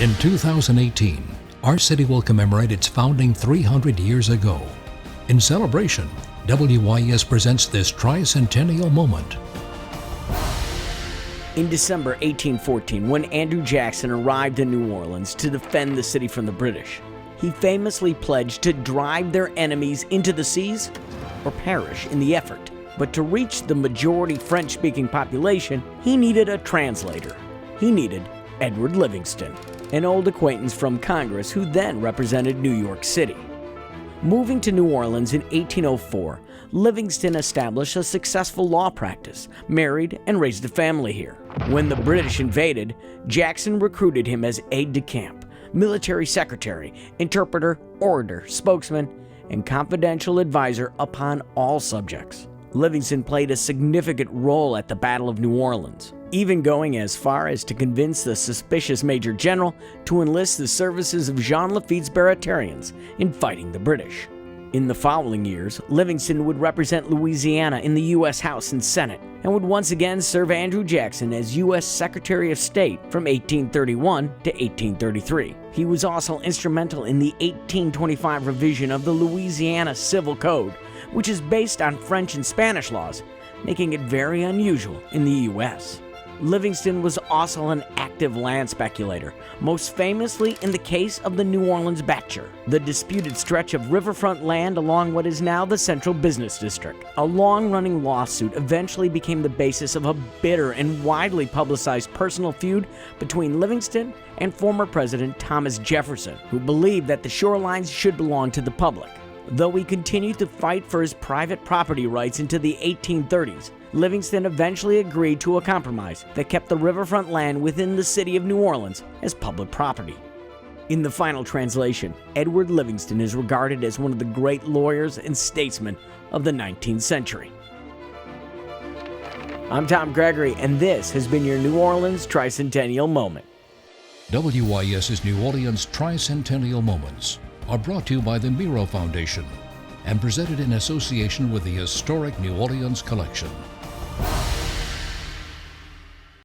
In 2018, our city will commemorate its founding 300 years ago. In celebration, WYES presents this Tricentennial moment. In December 1814, when Andrew Jackson arrived in New Orleans to defend the city from the British, he famously pledged to drive their enemies into the seas or perish in the effort. But to reach the majority French-speaking population, he needed a translator. He needed Edward Livingston, an old acquaintance from Congress who then represented New York City. Moving to New Orleans in 1804, Livingston established a successful law practice, married, and raised a family here. When the British invaded, Jackson recruited him as aide-de-camp, military secretary, interpreter, orator, spokesman, and confidential advisor upon all subjects. Livingston played a significant role at the Battle of New Orleans, even going as far as to convince the suspicious Major General to enlist the services of Jean Lafitte's Barratarians in fighting the British. In the following years, Livingston would represent Louisiana in the U.S. House and Senate, and would once again serve Andrew Jackson as U.S. Secretary of State from 1831 to 1833. He was also instrumental in the 1825 revision of the Louisiana Civil Code, which is based on French and Spanish laws, making it very unusual in the U.S. Livingston was also an active land speculator, most famously in the case of the New Orleans Batture, the disputed stretch of riverfront land along what is now the Central Business District. A long-running lawsuit eventually became the basis of a bitter and widely publicized personal feud between Livingston and former President Thomas Jefferson, who believed that the shorelines should belong to the public. Though he continued to fight for his private property rights into the 1830s, Livingston eventually agreed to a compromise that kept the riverfront land within the city of New Orleans as public property. In the final translation, Edward Livingston is regarded as one of the great lawyers and statesmen of the 19th century. I'm Tom Gregory, and this has been your New Orleans Tricentennial Moment. WYES's New Orleans Tricentennial Moments are brought to you by the Miro Foundation and presented in association with the Historic New Orleans Collection.